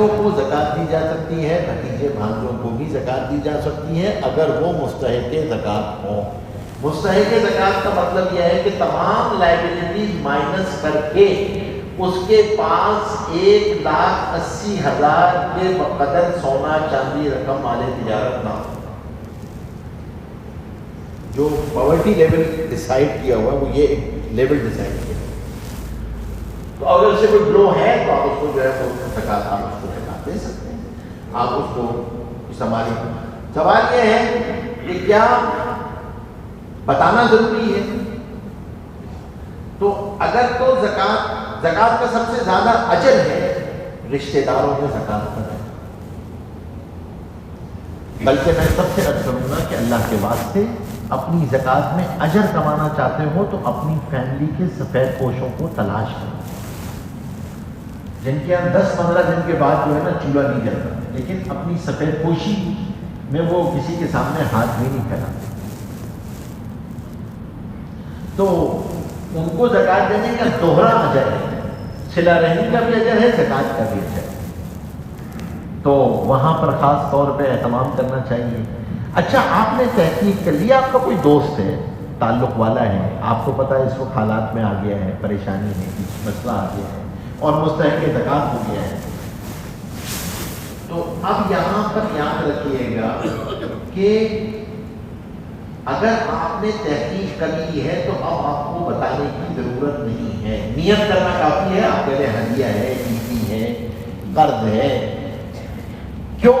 بھائیوں کو زکوٰۃ دی جا سکتی ہے، بھتیجے بھانجوں کو بھی زکوٰۃ دی جا سکتی ہے اگر وہ مستحق زکوٰۃ ہوں۔ مستحق زکوٰۃ کا مطلب یہ ہے کہ تمام لائبلٹیز مائنس کر کے اس کے پاس 1,80,000 کے بقدر سونا چاندی رقم مال تجارت نہ ہو۔ جو پاورٹی لیول ڈیسائیڈ کیا ہوا ہے وہ یہ ایک لیول ڈیسائیڈ کیا، تو اگر اس سے کوئی بلو ہے تو آپ اس کو جو ہے زکوٰۃ آپ اس کو زکوٰۃ دے سکتے ہیں، آپ اس کو سنبھالیں۔ سوال یہ ہے کہ کیا بتانا ضروری ہے؟ تو اگر تو زکوٰۃ کا سب سے زیادہ اجر ہے رشتہ داروں میں زکوٰۃ کا، بلکہ میں سب سے عرض کروں گا کہ اللہ کے واسطے اپنی زکوٰۃ میں اجر کمانا چاہتے ہو تو اپنی فیملی کے سفید پوشوں کو تلاش کرو، جن کے یہاں 10-15 دن کے بعد جو ہے نا چولہا نہیں جلتا، لیکن اپنی سفید پوشی میں وہ کسی کے سامنے ہاتھ بھی نہیں پھیلاتے، تو ان کو زکوٰۃ دینے کا دوہرا اجر ہے، صلہ رحمی کا بھی اجر ہے، زکوٰۃ کا بھی اجر ہے، تو وہاں پر خاص طور پہ اہتمام کرنا چاہیے۔ اچھا، آپ نے تحقیق کر لیا، آپ کا کوئی دوست ہے، تعلق والا ہے، آپ کو پتہ ہے اس وقت حالات میں آ گیا ہے، پریشانی ہے، مسئلہ آ گیا ہے اور مستحق زکوٰۃ ہو گیا ہے، تو اب یہاں پر یاد رکھیے گا کہ اگر آپ نے تحقیق کر لی ہے تو اب آپ کو بتانے کی ضرورت نہیں ہے، نیت کرنا کافی ہے، آپ کہتے ہیں ہدیہ ہے، عیدی ہے، قرض ہے، کیوں؟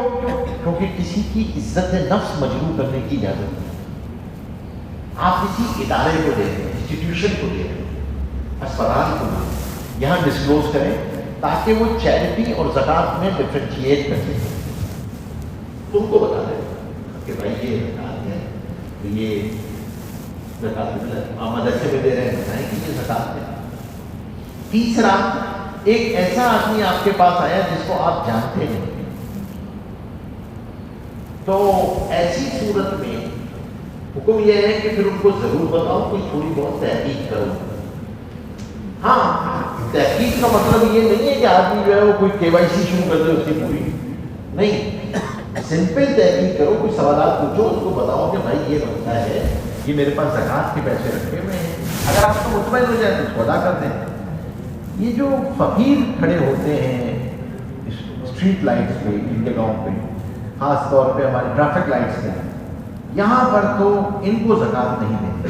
کیونکہ کسی کی عزت نفس مجروح کرنے کی اجازت نہیں۔ آپ کسی ادارے کو دے دیں، انسٹیٹیوشن کو دے دیں، اسپتال کو دیں، یہاں ڈسکلوز کریں تاکہ وہ چیریٹی اور زکوٰۃ میں ڈفرینشیٹ کر سکیں، ان کو بتا دیں کہ بھائی یہ زکوٰۃ ہے، تو یہ زکوٰۃ آپ مدرسے میں دے رہے ہیں، بتائیں کہ یہ زکوٰۃ ہے۔ تیسرا، ایک ایسا آدمی آپ کے پاس آیا جس کو آپ جانتے نہیں، تو ایسی صورت میں حکم یہ ہے کہ پھر ان کو ضرور بتاؤ، کوئی تھوڑی بہت تحقیق کرو۔ ہاں، تحقیق کا مطلب یہ نہیں ہے کہ آدمی جو ہے وہ کوئی KYC شروع کر دے اس کی پوری، نہیں، سمپل تحقیق کرو، کوئی سوالات پوچھو، اس کو بتاؤ کہ بھائی یہ بنتا ہے، یہ میرے پاس زکوٰۃ کے پیسے رکھے ہوئے ہیں، اگر آپ کو مطمئن ہو جائے تو اس کو ادا کر دیں۔ یہ جو فقیر کھڑے ہوتے ہیں اسٹریٹ لائٹس پہ، ان جگہوں پہ، خاص طور پہ ہمارے ٹریفک لائٹس پہ، یہاں پر تو ان کو زکوٰۃ نہیں دیتے،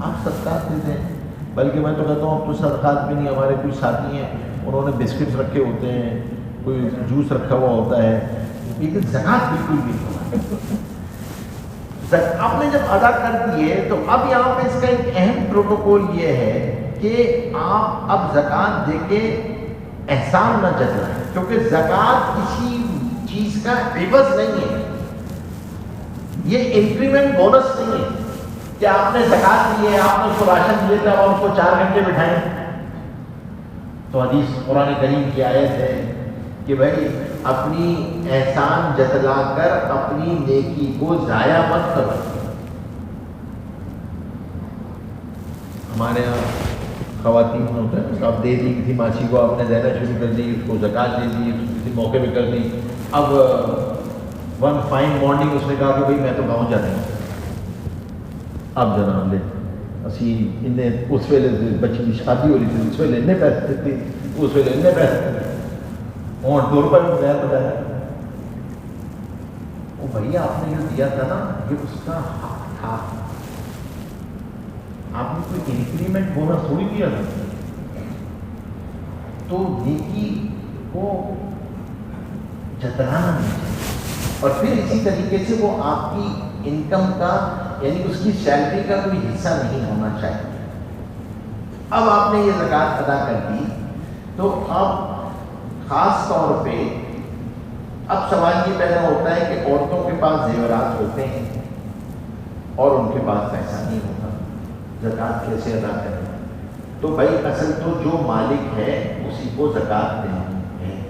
آپ صدقات دیتے ہیں، بلکہ میں تو کہتا ہوں اب تو صدقات بھی نہیں، ہمارے کچھ ساتھی ہیں انہوں نے بسکٹس رکھے ہوتے ہیں، کوئی جوس رکھا ہوا ہوتا ہے، لیکن زکوٰۃ بالکل بھی نہیں۔ آپ نے جب ادا کر دیے تو اب یہاں پہ اس کا ایک اہم پروٹوکول یہ ہے کہ آپ اب زکوٰۃ دے کے احسان نہ جتائیں، کیونکہ زکوٰۃ کسی چیز کا عوض نہیں ہے، یہ انکریمنٹ بونس نہیں ہے کہ آپ نے زکوٰۃ دی ہے، آپ نے اس کو راشن دیے تھے، اور اس کو 4 گھنٹے بٹھائیں، تو حدیث قرآن کریم کی آیت ہے کہ بھائی اپنی احسان جتلا کر اپنی نیکی کو ضائع مت کرو۔ ہمارے یہاں خواتین ہوتے ہیں، آپ دے دی کسی ماسی کو، آپ نے دینا شروع کر دی، اس کو زکوٰۃ دے دی، کسی موقع پہ کر دی، اب ون فائن مارننگ اس نے کہا کہ بھائی میں تو گاؤں جانا ہوں، اب جناب لے اسی انہیں اس ویلے بچی کی شادی ہو رہی تھی، اس ویلے انہیں پیسے دیتے، اس ویلے انہیں پیسے دیتے، اور ٹور پر گیا بتایا، وہ بھیا آپ نے جو دیا تھا نا یہ اس کا حق تھا، آپ نے کوئی انکریمنٹ بونس تھوڑی دیا تھا، تو نیکی کو جتلانا نہیں چاہیے، اور پھر اسی طریقے سے وہ آپ کی انکم کا یعنی اس کی سیلری کا کوئی حصہ نہیں ہونا چاہیے۔ اب آپ نے یہ زکوٰۃ ادا کر دی تو اب خاص طور پہ اب سوال یہ پیدا ہوتا ہے کہ عورتوں کے پاس زیورات ہوتے ہیں اور ان کے پاس پیسہ نہیں ہوتا، زکوٰۃ کیسے ادا کریں؟ تو بھائی اصل تو جو مالک ہے اسی کو زکوٰۃ دینی ہے،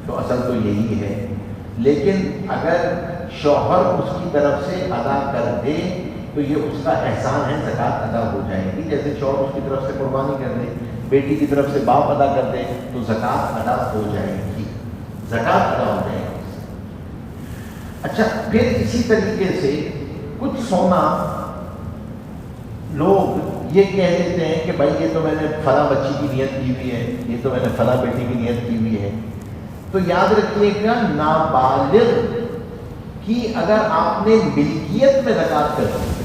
تو اصل تو یہی ہے، لیکن اگر شوہر اس کی طرف سے ادا کر دے تو یہ اس کا احسان ہے، زکوٰۃ ادا ہو جائے گی۔ جیسے شوہر اس کی طرف سے قربانی کر دے، بیٹی کی طرف سے باپ ادا کر دے تو زکوٰۃ ادا ہو جائے گی۔ زکوٰۃ ادا ہو جائے گی۔ اچھا، پھر اسی طریقے سے کچھ سونا لوگ یہ کہہ دیتے ہیں کہ بھائی یہ تو میں نے فلاں بچی کی نیت کی ہوئی ہے، یہ تو میں نے فلاں بیٹی کی نیت کی ہوئی ہے۔ تو یاد رکھیے گا، نابالغ کی اگر آپ نے ملکیت میں زکوٰۃ کر دی،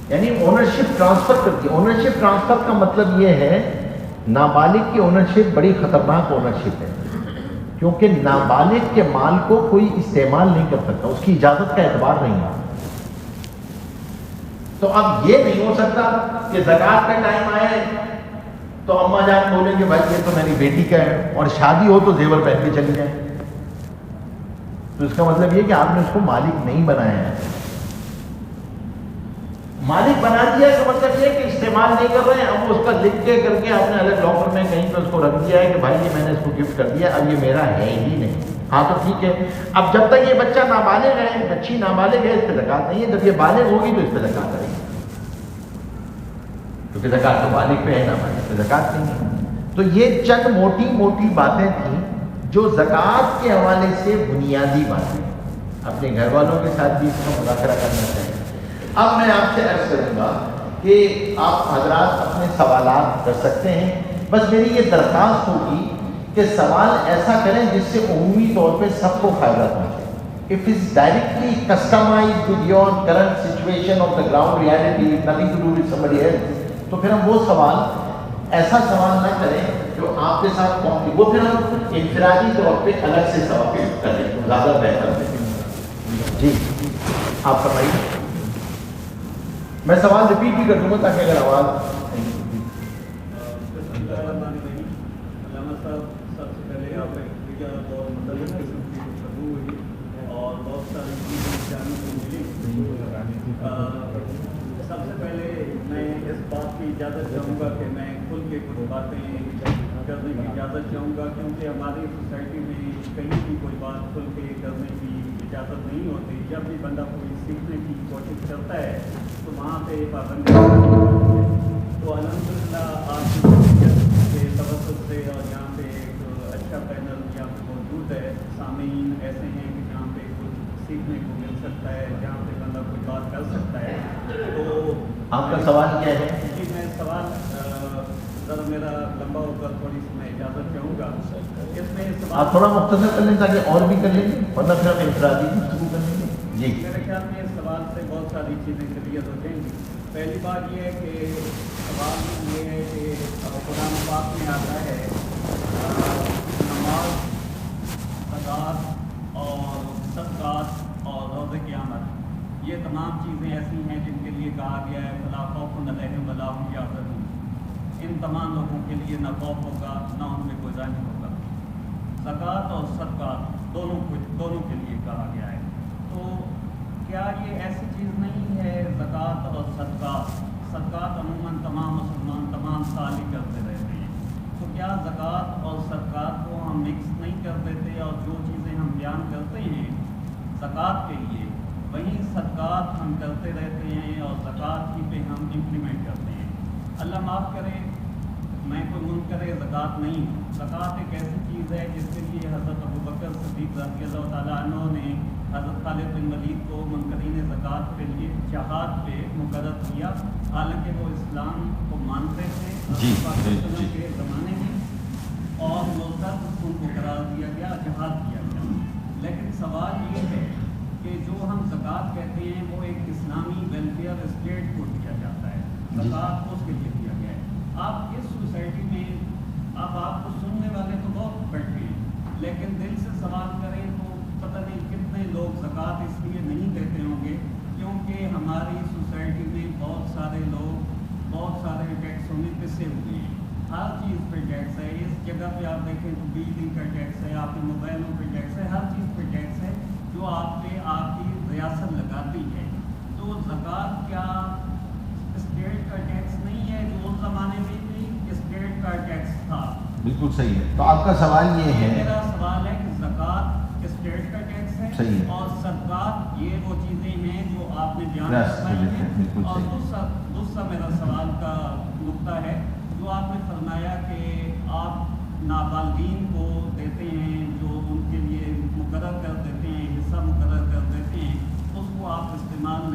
یعنی اونرشپ ٹرانسفر کر دی۔ اونرشپ ٹرانسفر کا مطلب یہ ہے، نابالغ کی اونرشپ بڑی خطرناک اونرشپ ہے، کیونکہ نابالغ کے مال کو کوئی استعمال نہیں کر سکتا، اس کی اجازت کا اعتبار نہیں ہے۔ تو اب یہ نہیں ہو سکتا کہ زکوٰۃ کا ٹائم آئے تو اماں جان بولیں کہ بھائی یہ تو میری بیٹی کا ہے، اور شادی ہو تو زیور پہن کے چلی جائیں۔ تو اس کا مطلب یہ کہ آپ نے اس کو مالک نہیں بنایا ہے۔ مالک بنا دیا کا مطلب یہ کہ استعمال نہیں کر رہے ہیں، اب اس کا لکھ کے کر کے آپ نے الگ لاکر میں کہیں پہ اس کو رکھ دیا ہے کہ بھائی یہ میں نے اس کو گفٹ کر دیا، اب یہ میرا ہے ہی نہیں۔ ہاں تو ٹھیک ہے، اب جب تک یہ بچہ نابالغ ہے، بچی نابالغ ہے، اس پہ زکوٰۃ نہیں ہے۔ جب یہ بالغ ہوگی تو اس پہ زکوٰۃ کرے گی، کیونکہ زکوٰۃ تو بالغ پہ ہے، نابالغ پہ زکوٰۃ نہیں ہے۔ تو یہ چند موٹی موٹی باتیں تھیں جو زکوٰۃ کے حوالے سے بنیادی باتیں ہیں۔ اپنے گھر والوں کے ساتھ بھی اس کا مذاکرہ کرنا چاہیے۔ اب میں آپ سے عرض کروں گا کہ آپ حضرات اپنے سوالات کر سکتے ہیں، بس میری یہ درخواست ہوگی کہ سوال ایسا کریں جس سے عمومی طور پہ سب کو فائدہ پہنچے۔ If it's directly customized with your current situation of the ground reality, nothing to do with somebody else، تو پھر ہم وہ سوال ایسا سوال نہ کریں جو آپ کے ساتھ وہ پھر ہم انفرادی طور پہ الگ سے سوال کریں تو زیادہ بہتر ہے۔ جی آپ فرمائیے۔ میں سوال ریپیٹ بھی کر دوں گا تاکہ اگر آواز علامہ صاحب، سب سے پہلے آپ نے اور مختلف قسم کی گفتگو ہوئی اور بہت ساری چیزیں جاننے کو ملی۔ سب سے پہلے میں اس بات کی اجازت چاہوں گا کہ میں کھل کے کچھ باتیں کرنے کی اجازت چاہوں گا، کیونکہ ہماری سوسائٹی میں کہیں بھی کوئی بات کھل کے کرنے کی اجازت نہیں ہوتی۔ جب بھی بندہ کوئی سیکھنے کی کوشش کرتا ہے تو وہاں پہ پابندی تو الحمدللہ آج کے توسط سے اور یہاں پہ ایک اچھا پینل یہاں پہ موجود ہے، سامعین ایسے ہیں کہ جہاں پہ کچھ سیکھنے کو مل سکتا ہے، جہاں پہ بندہ کوئی بات کر سکتا ہے۔ تو آپ کا سوال کیا ہے؟ جی میں سوال ذرا میرا لمبا ہوگا، تھوڑی سی میں اجازت چاہوں گا۔ اس میں آپ تھوڑا مختصر کر لیں تاکہ اور بھی کر لیں گے، ورنہ پھر ہم انفرادی گفتگو کر لیں گے۔ جی میرے خیال میں اس سوال سے بہت ساری چیزیں کلیئر ہو جائیں گی۔ پہلی بات یہ ہے کہ سوال یہ ہے کہ قرآن پاک میں آتا ہے نماز، زکوٰۃ اور صدقات اور روزہ قیامت، یہ تمام چیزیں ایسی ہیں جن کے لیے کہا گیا ہے فلا خوف علیہم ولا هم یحزنون۔ ان تمام لوگوں کے لیے نہ خوف ہوگا نہ ان میں کوئی رنج ہوگا۔ زکوٰۃ اور صدقات دونوں کے لیے کہا گیا ہے۔ تو کیا یہ ایسی چیز نہیں ہے زکوٰۃ اور صدقات عموماً تمام مسلمان تمام سال ہی کرتے رہتے ہیں، تو کیا زکوٰۃ اور صدقات کو ہم مکس نہیں کر دیتے اور جو چیزیں ہم بیان کرتے ہیں زکوٰۃ کے لیے وہیں صدقات ہم کرتے رہتے ہیں اور زکوٰۃ ہی پہ ہم امپلیمنٹ کرتے ہیں؟ اللہ معاف کرے، میں کوئی منکر زکوٰۃ نہیں ہوں۔ زکوٰۃ ایک ایسی چیز ہے جس کے لیے حضرت ابوبکر صدیق رضی اللہ تعالیٰ عنہ نے حضرت خالد بن ولید کو منکرین زکوٰۃ کے لیے جہاد پہ مقرر کیا، حالانکہ وہ اسلام کو مانتے تھے کے زمانے میں، اور مرتد ان کو قرار دیا گیا، جہاد کیا گیا۔ لیکن سوال یہ ہے کہ جو ہم زکوٰۃ کہتے ہیں وہ ایک اسلامی ویلفیئر اسٹیٹ کو دیا جاتا ہے، زکوٰۃ اس کے لیے دیا گیا ہے۔ آپ اس سوسائٹی میں اب آپ کو سننے والے تو بہت بیٹھے ہیں، لیکن دل سے سوال کریں تو پتہ نہیں کتنے لوگ زکوٰۃ اس لیے نہیں دیتے ہوں گے کیونکہ ہماری سوسائٹی میں بہت سارے لوگ بہت سارے ٹیکسوں میں پسے ہوئے ہیں۔ ہر چیز پہ ٹیکس ہے، اس جگہ پہ آپ دیکھیں تو بجلی کا ٹیکس ہے، آپ کے موبائلوں پہ ٹیکس ہے، ہر چیز پہ ٹیکس ہے جو آپ پہ آپ کی ریاست لگاتی ہے۔ تو زکوٰۃ کیا اسٹیٹ کا ٹیکس نہیں ہے جو اس زمانے میں بھی اسٹیٹ کا ٹیکس تھا؟ بالکل صحیح ہے۔ تو آپ کا سوال یہ ہے، میرا سوال ہے کہ زکوٰۃ اسٹیٹ کا ٹیکس ہے اور صدقات یہ وہ چیزیں ہیں جو آپ نے بیان فرمائی ہیں۔ اور دوسرا میرا سوال کا نقطہ ہے جو آپ نے فرمایا کہ آپ نابالغین کو دیتے ہیں جو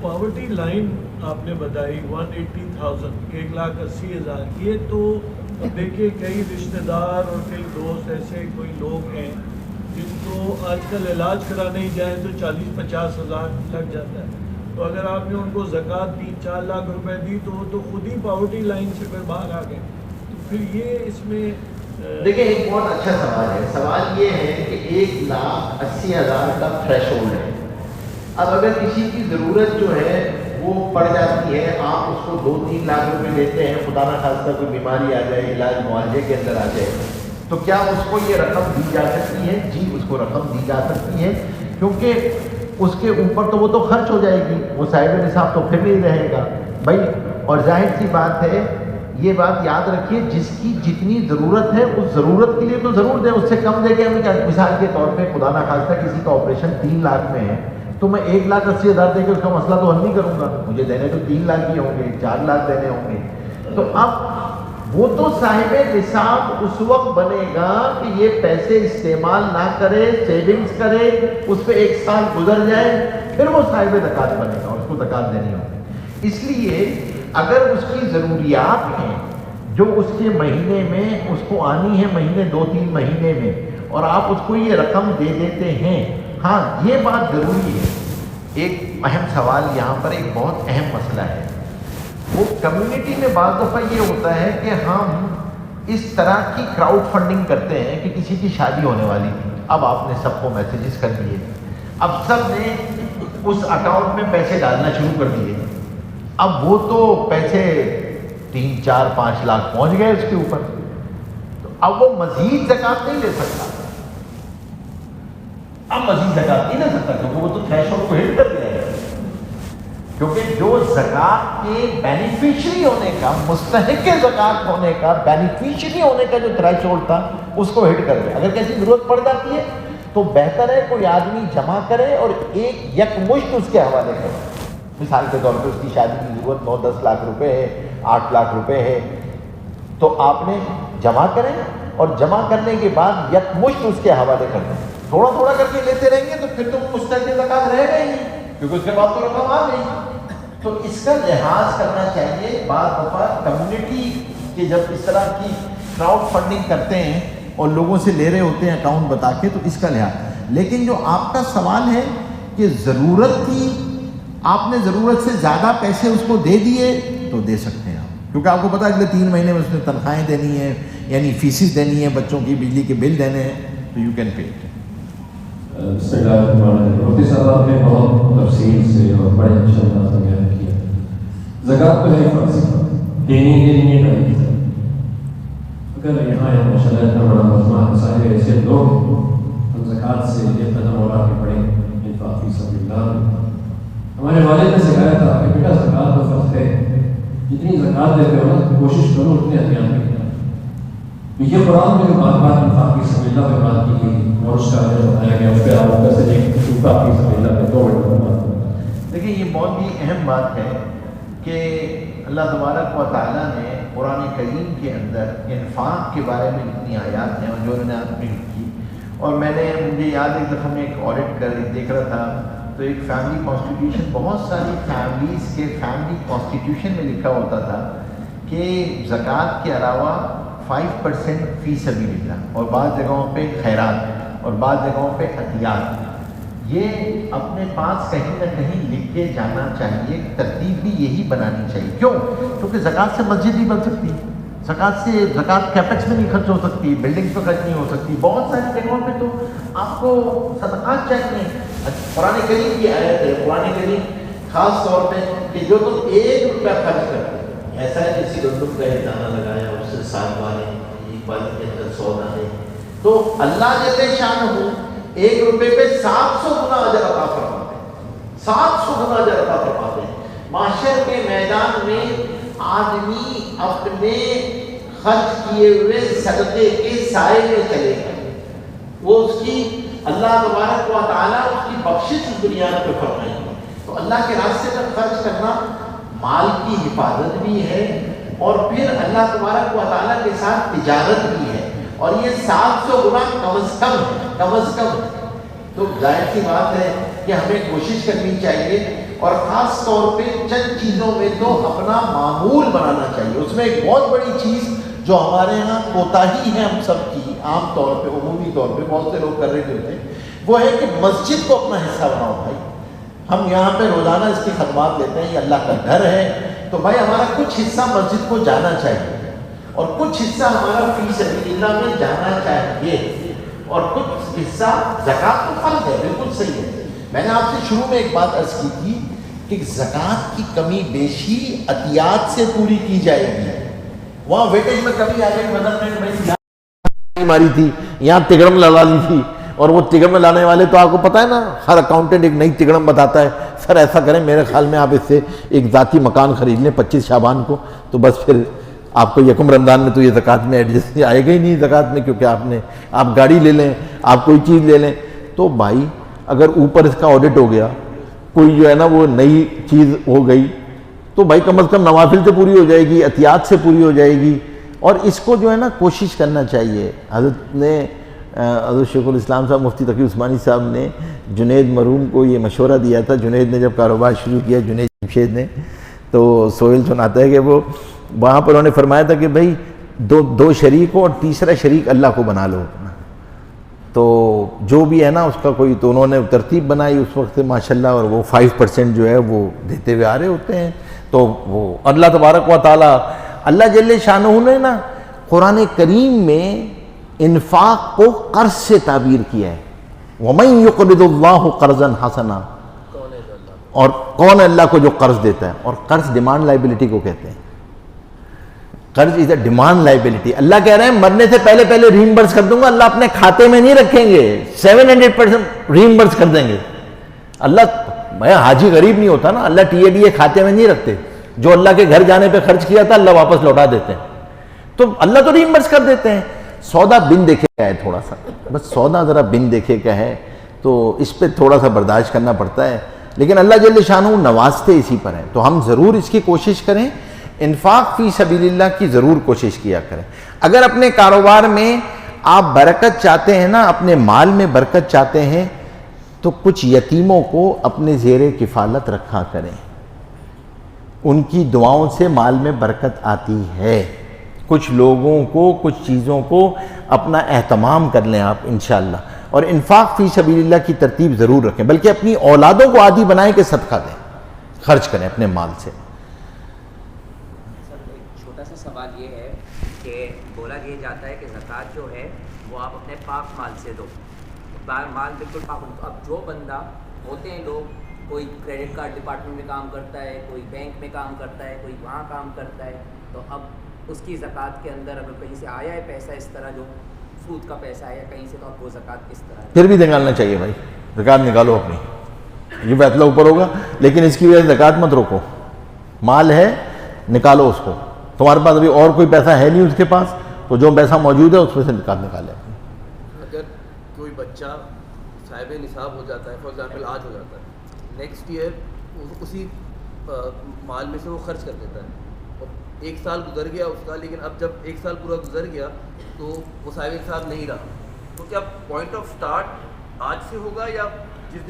پاورٹی لائن آپ نے بتائی 180,000 1,80,000 یہ تو دیکھیے کئی رشتہ دار اور کئی دوست ایسے کوئی لوگ ہیں جن کو آج کل علاج کرانے ہی جائیں تو 40-50 ہزار لگ جاتا ہے. تو اگر آپ نے ان کو زکوٰۃ 3-4 لاکھ روپے دی تو وہ تو خود ہی پاورٹی لائن سے پھر باہر آ گئے. تو پھر یہ اس میں دیکھیں ایک بہت اچھا سوال ہے. سوال یہ ہے کہ 1,80,000 کا تھریش ہولڈ ہے. اب اگر کسی کی ضرورت جو ہے وہ پڑ جاتی ہے, آپ اس کو 2-3 لاکھ روپے دیتے ہیں, خدا نہ خاصہ کوئی بیماری آ جائے, علاج معالجے کے اندر آ جائے, تو کیا اس کو یہ رقم دی جا سکتی ہے؟ جی اس کو رقم دی جا سکتی ہے, کیونکہ اس کے اوپر تو وہ تو خرچ ہو جائے گی, وہ صاحب نصاب تو پھر نہیں رہے گا بھائی. اور ظاہر سی بات ہے, یہ بات یاد رکھیے, جس کی جتنی ضرورت ہے اس ضرورت کے لیے تو ضرور دیں, اس سے کم دے کے ہمیں کیا. مثال کے طور پہ خدا نہ خاصہ کسی کا آپریشن 3 لاکھ میں ہے, تو میں 1,80,000 دے کے اس کا مسئلہ تو حل نہیں کروں گا. مجھے دینے تو 3 لاکھ ہی ہوں گے, 4 لاکھ دینے ہوں گے. تو اب وہ تو صاحب نصاب اس وقت بنے گا کہ یہ پیسے استعمال نہ کرے, سیونگز کرے, اس پہ 1 سال گزر جائے, پھر وہ صاحب زکوٰۃ بنے گا اور اس کو زکوٰۃ دینی ہوگی. اس لیے اگر اس کی ضروریات ہیں جو اس کے مہینے میں اس کو آنی ہے, مہینے 2-3 مہینے میں, اور آپ اس کو یہ رقم دے دیتے ہیں, ہاں یہ بات ضروری ہے. ایک اہم سوال یہاں پر, ایک بہت اہم مسئلہ ہے, وہ کمیونٹی میں بعض دفعہ یہ ہوتا ہے کہ ہم اس طرح کی کراؤڈ فنڈنگ کرتے ہیں کہ کسی کی شادی ہونے والی تھی, اب آپ نے سب کو میسیجز کر دیے, اب سب نے اس اکاؤنٹ میں پیسے ڈالنا شروع کر دیے. اب وہ تو پیسے 3-4-5 لاکھ پہنچ گئے اس کے اوپر, تو اب وہ مزید زکوٰۃ نہیں لے سکتا. اب مزید زکوٰۃ نہیں لے سکتا کیونکہ وہ تو تھریش ہولڈ کو ہٹ کر گیا ہے. کیونکہ جو زکوٰۃ کے بینیفیشری ہونے کا, مستحق زکوٰۃ ہونے کا, بینیفیشری ہونے کا جو تھریش ہولڈ تھا اس کو ہٹ کر گیا. اگر کسی ضرورت پڑ جاتی ہے تو بہتر ہے کوئی آدمی جمع کرے اور ایک یکمشت اس کے حوالے کرے. مثال کے طور پہ اس کی شادی کی ضرورت 9-10 لاکھ روپے ہے, 8 لاکھ روپے ہے, تو آپ نے جمع کریں اور جمع کرنے کے بعد یکمشت اس کے حوالے کر دیں. تھوڑا تھوڑا کر کے لیتے رہیں گے تو پھر تو مستحق زکوٰۃ رہے گا ہی نہیں, کیونکہ اس کے بعد تو رقم آ گئی. تو اس کا لحاظ کرنا چاہیے. بعض دفعہ کمیونٹی کے جب اس طرح کی کراؤڈ فنڈنگ کرتے ہیں اور لوگوں سے لے رہے ہوتے ہیں اکاؤنٹ بتا کے, تو اس کا لحاظ. لیکن جو آپ کا سوال ہے کہ ضرورت تھی, آپ نے ضرورت سے زیادہ پیسے اس کو دے دیے, تو دے سکتے ہیں آپ, کیونکہ آپ کو پتا ہے اگلے 3 مہینے میں اس نے تنخواہیں دینی ہیں, یعنی فیسز دینی ہیں, بچوں کی بجلی کے بل دینے ہیں, تو یو کین پے. بسم اللہ الرحمن الرحیم. مفتی صاحب آپ نے بہت تفصیل سے اور بڑے اچھے انداز میں بیان کیا. زکوٰۃ تو ہے فرض, دینی کے لیے نہیں. اگر یہاں ماشاء اللہ اتنا بڑا مجموعہ صاحب ایسے لوگ ہم زکوٰۃ سے یہ قدم اڑا کے پڑھیں, انفاق فی سبیل اللہ. ہمارے والد نے سکھایا تھا کہ بیٹا زکوٰۃ تو فرض ہے, جتنی زکوٰۃ دیتے ہو نا کوشش کرو اتنے احتیاط کرنا. یہ قرآن میں جو بات انفاق فی سبیل اللہ پہ بات کی گئی اور اس کا بتایا گیا, اس پہ آپ کر سکیں انفاق فی سبیل اللہ پہ 2 منٹ میں بات کریں. دیکھیں یہ بہت ہی اہم بات ہے کہ اللہ تبارک و تعالیٰ نے قرآن کریم کے اندر انفاق کے بارے میں اتنی آیات ہیں, اور جو انہوں نے آپ نے کی. اور مجھے یاد ایک دفعہ میں ایک آڈٹ کر دیکھ رہا تھا, تو ایک فیملی کانسٹیٹیوشن, بہت ساری فیملیز کے فیملی کانسٹیٹیوشن میں لکھا ہوتا تھا کہ زکوٰۃ کے علاوہ 5% فی سبیل اللہ, اور بعض جگہوں پہ خیرات, اور بعض جگہوں پہ عطیات. یہ اپنے پاس کہیں نہ کہیں لکھ کے جانا چاہیے. ترتیب بھی یہی بنانی چاہیے. کیوں؟ کیونکہ زکوٰۃ سے مسجد نہیں بن سکتی, زکوٰۃ کیپیکس میں نہیں خرچ ہو سکتی, بلڈنگس پہ خرچ نہیں ہو سکتی. بہت ساری جگہوں پہ تو آپ کو صدقات چاہیے. قرآن کریم کی آیت ہے, قرآن کریم خاص طور پہ کہ جو تم 1 روپیہ خرچ کرتے, ایسا ہے کسی گندم کا ایک دانہ لگایا, اس سے 7 والے, ایک والے کے اندر 100 دانے, تو اللہ جل شان ہو 1 روپے پہ 700 گنا اجر عطا فرماتے ہیں, 700 گنا اجر عطا فرماتے ہیں. معاشر کے میدان میں آدمی اپنے خرچ کیے ہوئے صدقے کے سائے میں چلے گا, وہ اس کی اللہ تبارک و تعالیٰ اس کی بخشش اس دنیا پہ فرمائیں گے. تو اللہ کے راستے پر خرچ کرنا مال کی حفاظت بھی ہے, اور پھر اللہ تبارک و تعالیٰ کے ساتھ تجارت بھی ہے, اور یہ 700 گنا کم از کم ہے, کم از کم. تو ظاہر سی بات ہے کہ ہمیں کوشش کرنی چاہیے اور خاص طور پہ چند چیزوں میں تو اپنا معمول بنانا چاہیے. اس میں ایک بہت بڑی چیز جو ہمارے ہاں کوتاہی ہے ہم سب کی عام طور پہ عمومی طور پہ بہت سے لوگ کر رہے ہوتے ہیں, وہ ہے کہ مسجد کو اپنا حصہ بناؤ. بھائی ہم یہاں پہ روزانہ اس کی خدمات لیتے ہیں, یہ اللہ کا گھر ہے, تو بھائی ہمارا کچھ حصہ مسجد کو جانا چاہیے اور کچھ حصہ ہمارا فی سبیل اللہ میں جانا چاہیے اور کچھ حصہ زکوٰۃ تو فرض ہے, بالکل صحیح ہے. میں نے آپ سے شروع میں ایک بات عرض کی تھی کہ زکوٰۃ کی کمی بیشی عطیات سے پوری کی جائے گی. وہاں ویٹیج میں کبھی آگے بدل ماری تھی, یہاں تگڑم لڑا لی تھی, اور وہ تگڑم لانے والے تو آپ کو پتہ ہے نا, ہر اکاؤنٹنٹ ایک نئی تگڑم بتاتا ہے, سر ایسا کریں میرے خیال میں آپ اس سے ایک ذاتی مکان خرید لیں 25 شعبان کو, تو بس پھر آپ کو یکم رمضان میں تو یہ زکوٰۃ میں ایڈجسٹ آئے گا ہی نہیں زکوٰۃ میں, کیونکہ آپ گاڑی لے لیں, آپ کوئی چیز لے لیں. تو بھائی اگر اوپر اس کا آڈٹ ہو گیا, کوئی جو ہے نا وہ نئی چیز ہو گئی, تو بھائی کم از کم نوافل سے پوری ہو جائے گی, عطیات سے پوری ہو جائے گی. اور اس کو جو ہے نا کوشش کرنا چاہیے. حضرت شیخ الاسلام صاحب مفتی تقی عثمانی صاحب نے جنید مرحوم کو یہ مشورہ دیا تھا. جنید نے جب کاروبار شروع کیا, جنید جمشید نے, تو سہیل سناتا ہے کہ وہ وہاں پر انہوں نے فرمایا تھا کہ بھائی دو شریک ہو اور تیسرا شریک اللہ کو بنا لو. تو جو بھی ہے نا اس کا کوئی, تو انہوں نے ترتیب بنائی اس وقت سے ماشاءاللہ, اور وہ 5% جو ہے وہ دیتے ہوئے آ رہے ہوتے ہیں. تو وہ اللہ تبارک و تعالیٰ, اللہ جل شانہ نے نا قرآن کریم میں انفاق کو قرض سے تعبیر کیا ہے. وَمَن يُقْرِضُ اللَّهُ قَرْضًا حَسَنًا, اور کون ہے اللہ کو جو قرض دیتا ہے. اور قرض ڈیمانڈ لائبلٹی کو کہتے ہیں. قرض از اے ڈیمانڈ لائبلٹی. اللہ کہہ رہے ہیں مرنے سے پہلے ریمبرس کر دوں گا. اللہ اپنے کھاتے میں نہیں رکھیں گے, 700% ریمبرس کر دیں گے. اللہ میں حاجی غریب نہیں ہوتا نا, اللہ TADA کھاتے میں نہیں رکھتے. جو اللہ کے گھر جانے پہ خرچ کیا تھا اللہ واپس لوٹا دیتے ہیں. تو اللہ تو ریمبرس کر دیتے ہیں. سودا بن دیکھے کیا ہے, تھوڑا سا بس سودا ذرا بن دیکھے کیا ہے, تو اس پہ تھوڑا سا برداشت کرنا پڑتا ہے. لیکن اللہ جل شانہ نوازتے اسی پر ہیں, تو ہم ضرور اس کی کوشش کریں. انفاق فی سبیل اللہ کی ضرور کوشش کیا کریں. اگر اپنے کاروبار میں آپ برکت چاہتے ہیں نا, اپنے مال میں برکت چاہتے ہیں, تو کچھ یتیموں کو اپنے زیر کفالت رکھا کریں. ان کی دعاؤں سے مال میں برکت آتی ہے. کچھ لوگوں کو, کچھ چیزوں کو اپنا اہتمام کر لیں آپ انشاءاللہ. اور انفاق فی سبیل اللہ کی ترتیب ضرور رکھیں, بلکہ اپنی اولادوں کو عادی بنائیں کہ صدقہ دیں, خرچ کریں اپنے مال سے. چھوٹا سا سوال یہ ہے کہ بولا یہ جاتا ہے کہ زکوٰۃ جو ہے وہ آپ اپنے پاک مال سے دو. مال بالکل پاک. اب جو بندہ ہوتے ہیں لوگ, کوئی کریڈٹ کارڈ ڈپارٹمنٹ میں کام کرتا ہے, کوئی بینک میں کام کرتا ہے, کوئی وہاں کام کرتا ہے, تو اب اس کی زکوٰۃ کے اندر اگر کہیں سے آیا ہے پیسہ اس طرح جو سود کا پیسہ آیا کہیں سے, تو اب وہ زکوٰۃ کس طرح ہے؟ پھر بھی نکالنا چاہیے بھائی, زکوٰۃ نکالو اپنی. یہ فیصلہ اوپر ہوگا, لیکن اس کی وجہ سے زکوٰۃ مت روکو. مال ہے نکالو اس کو. تمہارے پاس ابھی اور کوئی پیسہ ہے نہیں اس کے پاس, تو جو پیسہ موجود ہے اس میں سے نکالے. اگر کوئی بچہ صاحب نصاب ہو جاتا ہے, فار ایگزامپل آج ہو جاتا ہے, نیکسٹ ایئر اسی مال میں سے وہ خرچ کر دیتا ہے, اور 1 سال گزر گیا اس کا, لیکن اب جب 1 سال پورا گزر گیا تو وہ صاحب نصاب نہیں رہا, تو کیا پوائنٹ آف سٹارٹ آج سے ہوگا یا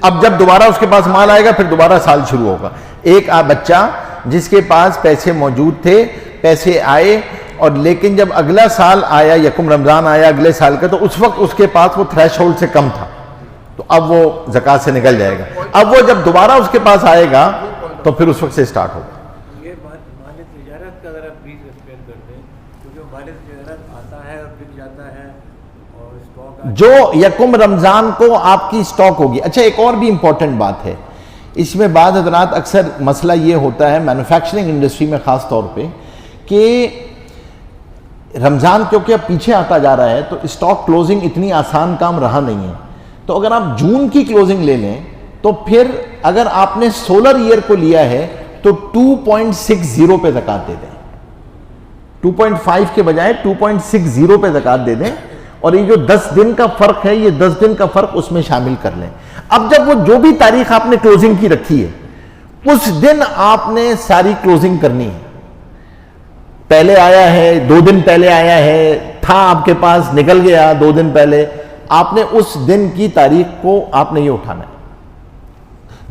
اب جب دوبارہ اس کے پاس مال آئے گا پھر دوبارہ سال شروع ہوگا؟ ایک بچہ جس کے پاس پیسے موجود تھے, پیسے آئے, اور لیکن جب اگلا سال آیا, یکم رمضان آیا اگلے سال کا, تو اس وقت اس کے پاس وہ تھریش ہولڈ سے کم تھا, تو اب وہ زکوٰۃ سے نکل جائے گا. اب وہ جب دوبارہ اس کے پاس آئے گا تو پھر اس وقت سے اسٹارٹ ہوگا. یہ بات مال تجارت کا ذرا پلیز ایکسپلین کر دیں, کیونکہ مال تجارت آتا ہے اور بک جاتا ہے اور اسٹاک جو یکم رمضان کو آپ کی اسٹاک ہوگی. اچھا ایک اور بھی امپورٹنٹ بات ہے اس میں, بعض حضرات اکثر مسئلہ یہ ہوتا ہے مینوفیکچرنگ انڈسٹری میں خاص طور پہ, کہ رمضان کیونکہ اب پیچھے آتا جا رہا ہے تو اسٹاک کلوزنگ اتنی آسان کام رہا نہیں ہے. تو اگر آپ جون کی کلوزنگ لے لیں تو پھر اگر آپ نے سولر ایئر کو لیا ہے تو 2.60 پہ زکوٰۃ دے دیں, 2.5 کے بجائے 2.60 پہ زکوٰۃ دے دیں, اور یہ جو 10 دن کا فرق ہے, یہ 10 دن کا فرق اس میں شامل کر لیں. اب جب وہ جو بھی تاریخ آپ نے کلوزنگ کی رکھی ہے اس دن آپ نے ساری کلوزنگ کرنی ہے. پہلے آیا ہے, 2 دن پہلے آیا ہے, تھا آپ کے پاس, نکل گیا 2 دن پہلے, آپ نے اس دن کی تاریخ کو آپ نے یہ اٹھانا ہے.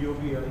EOBI,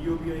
EOBI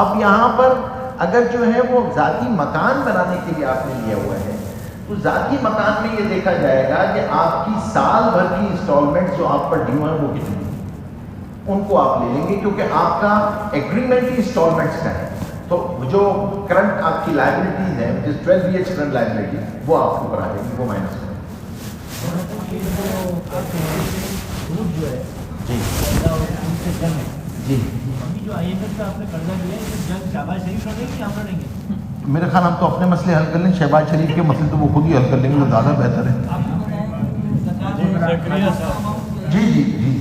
اب یہاں پر اگر جو ہے وہ ذاتی مکان بنانے کے لیے آپ نے لیا ہوا ہے تو ذاتی مکان میں یہ دیکھا جائے گا کہ آپ کی سال بھر کی انسٹالمنٹ جو آپ پر ڈیو ہیں وہ کتنی ہیں، ان کو آپ لے لیں گے کیونکہ آپ کا ایگریمنٹ ہی انسٹالمنٹس کا ہے. تو جو کرنٹ آپ کی لائبلٹیز ہیں جس 12 years کرنٹ لائبلٹی وہ آپ کو کرا دیں گے، وہ مائنس کریں. جو ہے جی جی ابھی جو آئی ایم ایف کا آپ نے قرضہ لیا ہے جنگ شہباز شریف لڑیں گے یا ہم لڑیں گے؟ میرے خیال ہم تو اپنے مسئلے حل کر لیں، شہباز شریف کے مسئلے تو وہ خود ہی حل کر لیں گے، تو زیادہ بہتر ہے. جی جی جی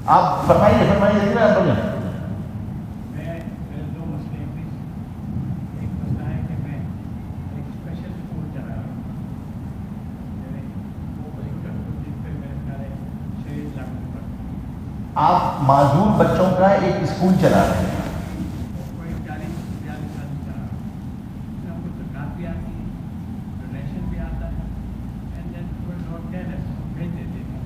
آپ فرمائیے فرمائیے. دو مسئلے ہیں پلیز. ایک مسئلہ ہے کہ میں ایک اسپیشل اسکول چلا رہا ہوں، جس پہ میرے خیال ہے 6 لاکھ روپے. آپ معذور بچوں کا ایک اسکول چلا رہے ہیں، کوئی 40-42 سال سے چلا رہا ہوں. اس میں ہم کو زکات بھی آتی ہے، ڈونیشن بھی آتا ہے، اینڈ دین کوئی لوگ کہہ رہے بھیج دیتے ہیں.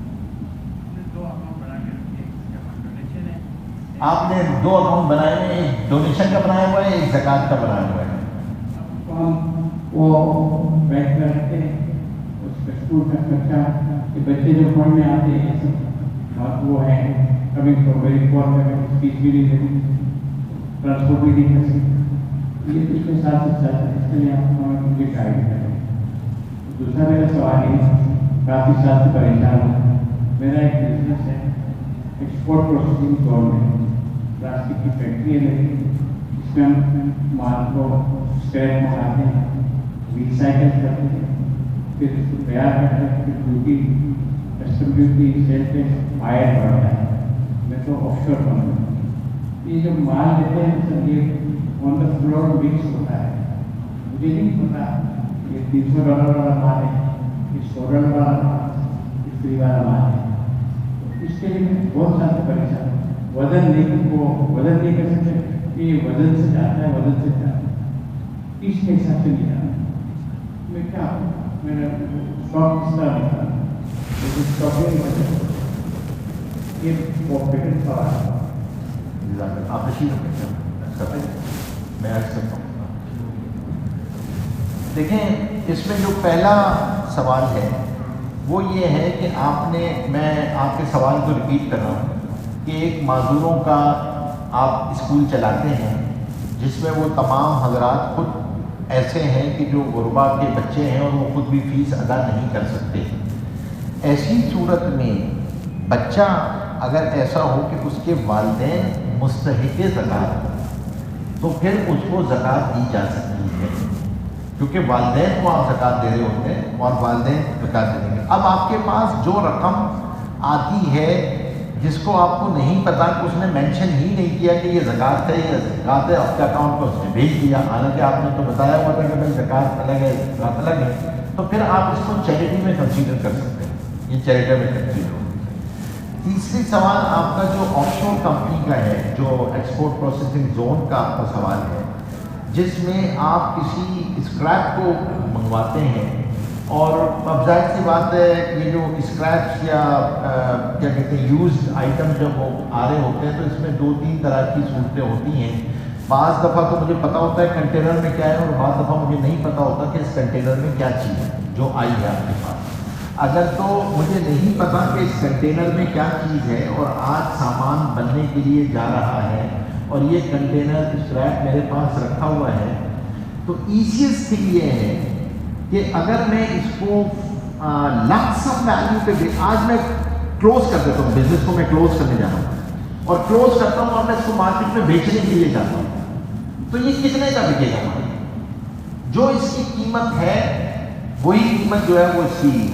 ہم نے 2 اکاؤنٹ بنا کے رکھے، ایک کا ڈونیشن ہے. آپ نے 2 اکاؤنٹ بنائے ہیں، ایک ڈونیشن کا بنایا ہوا ہے، ایک زکات کا بنایا ہوا ہے. وہ بینک میں رکھتے ہیں، اس کا اسکول کا خرچہ کہ بچے جو پڑھنے آتے ہیں سب وہ ہیں coming from very poor family, fees بھی نہیں دیتی، ٹرانسپورٹ بھی نہیں کر سکتے. یہ پچھلے سال سے چل رہا ہے، اس کے لیے آپ مجھے گائڈ کریں. دوسرا میرا سوال یہ کافی سال سے پریشان ہوں. میرا ایک بزنس ہے ایکسپورٹ پروسیسنگ زون میں، پلاسٹک کی فیکٹری ہے میری. اس میں ہم مال کو اسکریپ منگاتے ہیں، ریسائکل کرتے ہیں، پھر اس کو تیار کرتے ہیں، پھر ڈیوٹی کسٹم ڈیوٹی سیل پہ آئر بڑھتا ہے. میں تو آف شور بنوں. یہ جو مال دیتے ہیں سر یہ آن دا فلور مکس ہوتا ہے. مجھے نہیں پتا یہ $300 والا مال ہے، یہ $100 والا مال، یہ فری والا مال ہے. اس کے لیے میں بہت سارے پریشان ہوں. وزن نہیں کر سکتے، یہ وزن سے جاتا ہے، وزن سے جاتا ہے، اس کے حساب سے نہیں جاتا. میں کیا میرا اسٹاک کس طرح نکالا، اسٹاک نہیں بچا. یہ کمپیٹنٹ سوال ہے. آپ میں عرض کرتا ہوں. دیکھیں اس میں جو پہلا سوال ہے وہ یہ ہے کہ میں آپ کے سوال کو ریپیٹ کر رہا ہوں کہ ایک معذوروں کا آپ اسکول چلاتے ہیں جس میں وہ تمام حضرات خود ایسے ہیں کہ جو غربا کے بچے ہیں اور وہ خود بھی فیس ادا نہیں کر سکتے. ایسی صورت میں بچہ اگر ایسا ہو کہ اس کے والدین مستحق زکوٰۃ تو پھر اس کو زکوٰۃ دی جا سکتی ہے کیونکہ والدین کو آپ زکوٰۃ دے رہے ہوتے ہیں اور والدین زکوٰۃ دے دیں گے. اب آپ کے پاس جو رقم آتی ہے جس کو آپ کو نہیں پتا کہ اس نے مینشن ہی نہیں کیا کہ یہ زکوٰۃ ہے یا زکوٰۃ ہے، آپ کے اکاؤنٹ کو اس نے بھیج دیا، حالانکہ آپ نے تو بتایا ہوا تھا کہ بھائی زکوٰۃ الگ ہے زکوٰۃ الگ ہے، تو پھر آپ اس کو چیریٹی میں کنسیڈر کر سکتے ہیں. یہ چیریٹی میں کنسیڈر ہو. تیسری سوال آپ کا جو آف شور کمپنی کا ہے، جو ایکسپورٹ پروسیسنگ زون کا آپ کا سوال ہے، جس میں آپ کسی اسکریپ کو منگواتے ہیں اور اب ظاہر سی بات ہے یہ جو اسکریپس یا کیا کہتے ہیں یوزڈ آئٹم جب وہ آ رہے ہوتے ہیں تو اس میں 2-3 طرح کی صورتیں ہوتی ہیں. بعض دفعہ تو مجھے پتہ ہوتا ہے کنٹینر میں کیا ہے اور بعض دفعہ مجھے نہیں پتہ ہوتا کہ اس کنٹینر میں کیا چیز ہے جو آئی ہے آپ کے پاس. اگر تو مجھے نہیں پتا کہ اس کنٹینر میں کیا چیز ہے اور آج سامان بننے کے لیے جا رہا ہے اور یہ کنٹینر اسکریپ میرے پاس رکھا ہوا ہے، تو ایزیسٹ تھنگ یہ ہے کہ اگر میں اس کو لمپ سم ویلیو پہ آج میں کلوز کر دیتا ہوں، بزنس کو میں کلوز کرنے جا رہا ہوں اور کلوز کرتا ہوں اور میں اس کو مارکیٹ میں بیچنے کے لیے جاتا ہوں، تو یہ کتنے کا بکے گا؟ جو اس کی قیمت ہے وہی قیمت جو ہے وہ اس کی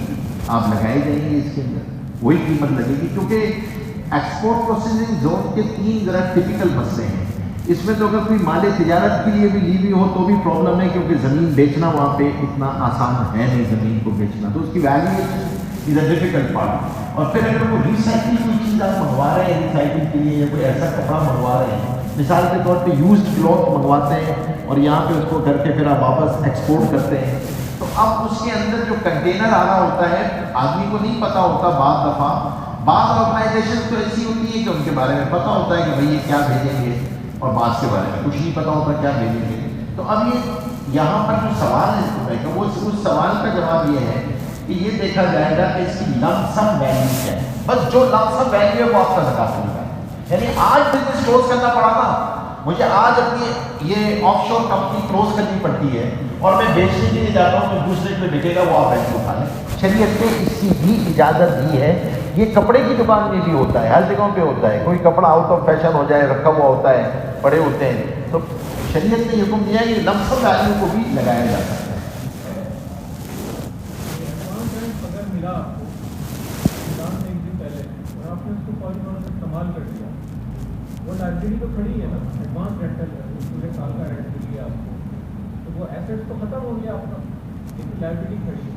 آپ لگائی جائیں گے، اس کے اندر وہی قیمت لگے گی. کیونکہ ایکسپورٹ پروسیسنگ زون کے 3 ذرا ٹپیکل مسئلے ہیں. اس میں تو اگر کوئی مال تجارت کے لیے بھی لی ہوئی ہو تو بھی پرابلم ہے کیونکہ زمین بیچنا وہاں پہ اتنا آسان ہے نہیں، زمین کو بیچنا تو اس کی valuation is a difficult part. اور پھر اگر وہ ریسائکل کوئی چیز آپ منگوا رہے ہیں ریسائکل کے لیے یا کوئی ایسا کپڑا منگوا رہے ہیں، مثال کے طور پہ یوزڈ کلوتھ منگواتے ہیں اور یہاں پہ اس کو کر کے پھر آپ واپس ایکسپورٹ کرتے ہیں، تو اب اس کے اندر جو کنٹینر آ رہا ہوتا ہے آدمی کو نہیں پتا ہوتا. بعض دفعہ بعض آرگنائزیشن تو ایسی ہوتی ہے کہ ان کے بارے میں پتا ہوتا ہے کہ بھئی یہ کیا بھیجیں گے اور بعض کے بارے میں کچھ نہیں پتا ہوتا کیا بھیجیں گے. تو اب یہ یہاں پر جو سوال ہے وہ اس سوال کا جواب یہ ہے کہ یہ دیکھا جائے گا کہ اس کی لم سم ویلیو کیا ہے. بس جو لم سم ویلیو ہے وہ آپ کا زکات نہیں ہے. یعنی آج بزنس کلوز کرنا پڑا نا مجھے, آج اپنی یہ آف شور کمپنی کلوز کرنی پڑتی ہے اور میں بیچنے کے لیے جاتا ہوں تو دوسرے پہ بکے گا وہ آپ رینٹ اٹھا لیں. شریعت نے اس کی بھی اجازت دی ہے. یہ کپڑے کی دکان میں بھی ہوتا ہے, ہر جگہوں پہ ہوتا ہے. کوئی کپڑا آؤٹ آف فیشن ہو جائے رکھا ہوا ہوتا ہے, پڑے ہوتے ہیں, تو شریعت نے حکم دیا ہے کہ لم سم ویلیو کو بھی لگایا جا سکتا ہے. اگر ملا آپ کو ایک دن پہلے اور آپ نے اس کو استعمال کر دیا, وہ لائبریری تو کھڑی ہے نا, ایڈوانس رینٹل پورے سال کا رینٹ مل گیا آپ کو, تو وہ ایسٹ تو ختم ہو گیا آپ کا, لیکن لائبریری کھڑی ہے,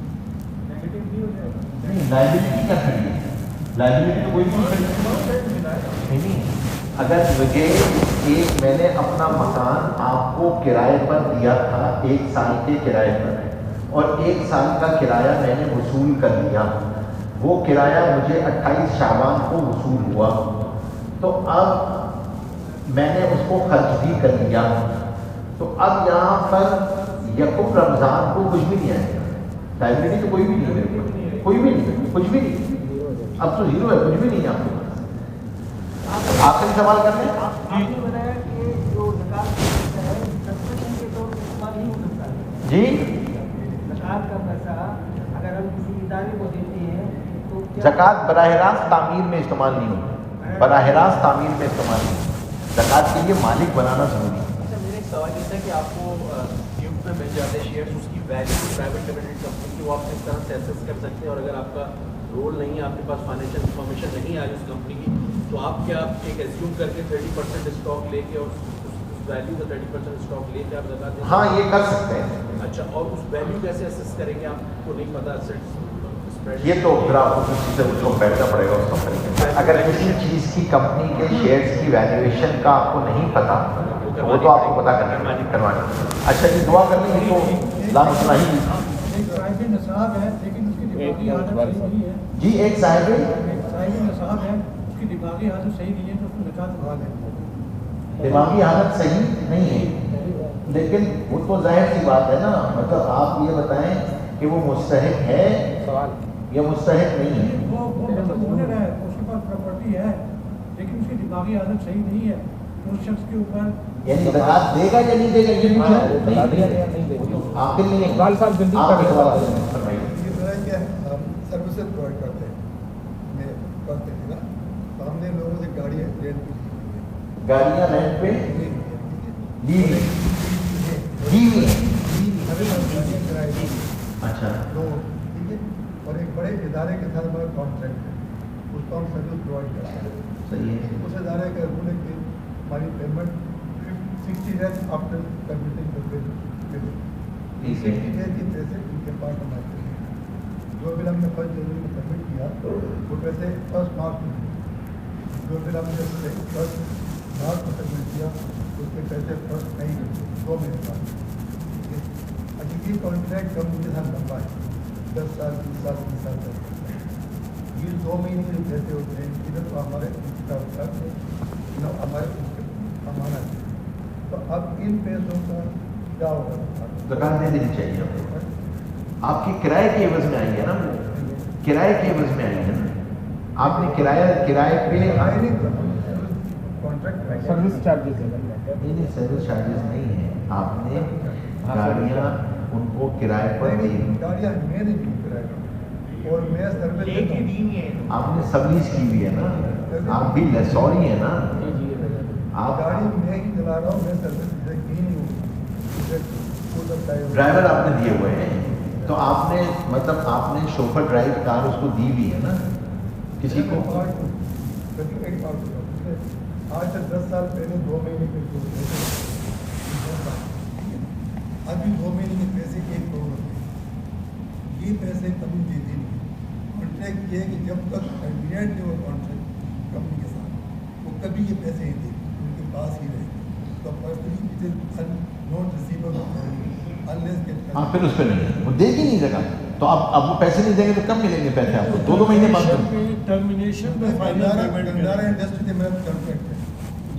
نیگیٹو نہیں ہو جائے گا. نہیں, لائبریری کیا کھڑی ہے؟ لائبریری تو کوئی نہیں. اگر مجھے ایک میں نے اپنا مکان آپ کو کرائے پر دیا تھا 1 سال کے کرائے پر, اور 1 سال کا کرایہ میں نے وصول کر لیا, وہ کرایہ مجھے 28 شعبان کو وصول ہوا, تو اب میں نے اس کو خرچ بھی کر لیا, تو اب یہاں پر یکم رمضان کو کچھ بھی نہیں آئے گا. لائبریری تو کوئی بھی نہیں ہے, کوئی بھی نہیں, کچھ بھی نہیں, اب تو زیرو ہے, کچھ بھی نہیں ہے آپ کے پاس. آخری سوال کر لیں. جی, زکوٰۃ براہ راست تعمیر میں استعمال نہیں ہوتی, براہ راست تعمیر میں استعمال نہیں ہوتی. زکوٰۃ کے لیے مالک بنانا ضروری ہے. اچھا, میرا ایک سوال یہ تھا کہ آپ کو گفٹ میں مل جاتے ہیں شیئرس, اس کی ویلیو پرائیویٹ لمیٹڈ کمپنی کی وہ آپ کس طرح سے ایسیس کر سکتے ہیں, اور اگر آپ کا رول نہیں ہے, آپ کے پاس فائنینشیل انفارمیشن نہیں آئی اس کمپنی کی, تو آپ کیا ایک ایزیوم کر کے 30% اسٹاک لے کے اور اس ویلیو کا 30% اسٹاک لے کے آپ زکوٰۃ دیں؟ ہاں, یہ کر سکتے ہیں. اچھا, اور اس ویلیو کیسے ایسیس کریں گے, آپ کو نہیں پتا, یہ تو پھر آپ کو کسی سے اس کو بیٹھنا پڑے گا اس کمپنی کے. اگر کسی چیز کی کمپنی کے شیئرس کی ویلیویشن کا آپ کو نہیں پتا, وہ تو آپ کو پتا کروانا. اچھا جی, دعا کر لیں تو لام صلاحی. نصاب ہے لیکن اس کی دماغی حالت صحیح نہیں ہے. جی, ایک صاحب نصاب ہے, اس کی دماغی حالت صحیح نہیں ہے, تو اس کو زکوٰۃ اٹھا لیں. دماغی حالت صحیح نہیں ہے, لیکن وہ تو ظاہر سی بات ہے نا. مطلب آپ یہ بتائیں کہ وہ مستحق ہے یا مستحق نہیں ہے. وہ مطلب ہے, اس کے پاس پراپرٹی ہے لیکن اس کی دماغی حالت صحیح نہیں ہے, تو اس شخص کے اوپر یعنی زکوٰۃ دے گا یا نہیں دے گا, یہ پوچھا آخر نہیں ہے. آپ کے سوال فرمائیے. سروسز پرووائڈ کرتے ہیں, میں کرتے ہیں نا, تو ہم نے لوگوں سے گاڑیاں رینٹ پہ لی ہوئی, گاڑیاں رینٹ پہ لی ہوئی. اچھا, ٹھیک ہے, اور ایک بڑے ادارے کے ساتھ ہمارا کانٹریکٹ ہے, اس کو ہم سروس پرووائڈ کرتے ہیں. صحیح ہے. اس ادارے کا رول ہے کہ ہماری پیمنٹ 60 days آفٹر سبمٹنگ دا بل, 60 days کے پیسے ان کے پاس ہمارے جو بل ہم نے 1 جنوری کو سبمٹ کیا وہ پیسے 1 مارچ کو, جو بل ہم نے 1 مارچ کو سبمٹ کیا اس کے پیسے 1 مئی کو, 2 مہینے بعد. اب یہ کانٹریکٹ کمپنی کے ساتھ لمبا ہے, 10 سال 20 سال 30 سال تک. یہ 2 مہینے جو پیسے ہوتے ہیں ادھر تو ہمارے ہمارے امانت ہے, تو اب ان پیسوں کا کیا ہوگا؟ زکوٰۃ دے دینی چاہیے. آپ کی کرائے کے عوض میں آئی ہے نا, کرائے کے عوض میں آئی ہے نا. آپ نے کرائے پہ سروس چارجز نہیں, سروس چارجز نہیں ہے. آپ نے گاڑیاں ان کو کرائے پر دی, گاڑیاں میں نے دی کرائے پر, اور میں سروس آپ نے سبلیز کی ہوئی ہے نا, آپ بھی لیسوری ہیں نا. آپ گاڑی میں ہی چلا رہا ہوں, میں سروس کی نہیں ہوں, ڈرائیور آپ نے دیے ہوئے ہیں, تو آپ نے مطلب آپ نے شوفر ڈرائیو کار اس کو دی ہوئی ہے نا کسی کو. آج سے 10 سال پہلے 2 مہینے کے ابھی 2 مہینے کے پیسے 1 کروڑ روپے, یہ پیسے کبھی دیتے نہیں. کانٹریکٹ یہ ہے کہ جب تک ایگریمنٹ نہیں ہوا کانٹریکٹ کمپنی کے ساتھ, وہ کبھی یہ پیسے نہیں دے, ان کے پاس ہی رہے. تو پرسنلی نوٹ ریسیور ہاں, پھر اس پہ نہیں, وہ دے گی نہیں زکوٰۃ. تو اب وہ پیسے نہیں دیں گے تو کب ملیں گے پیسے آپ کو؟ 2 مہینے بعد. ٹرمینیشن میں فائنل پیمنٹ انڈسٹری کے میں کانٹریکٹ ہے,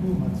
2 months।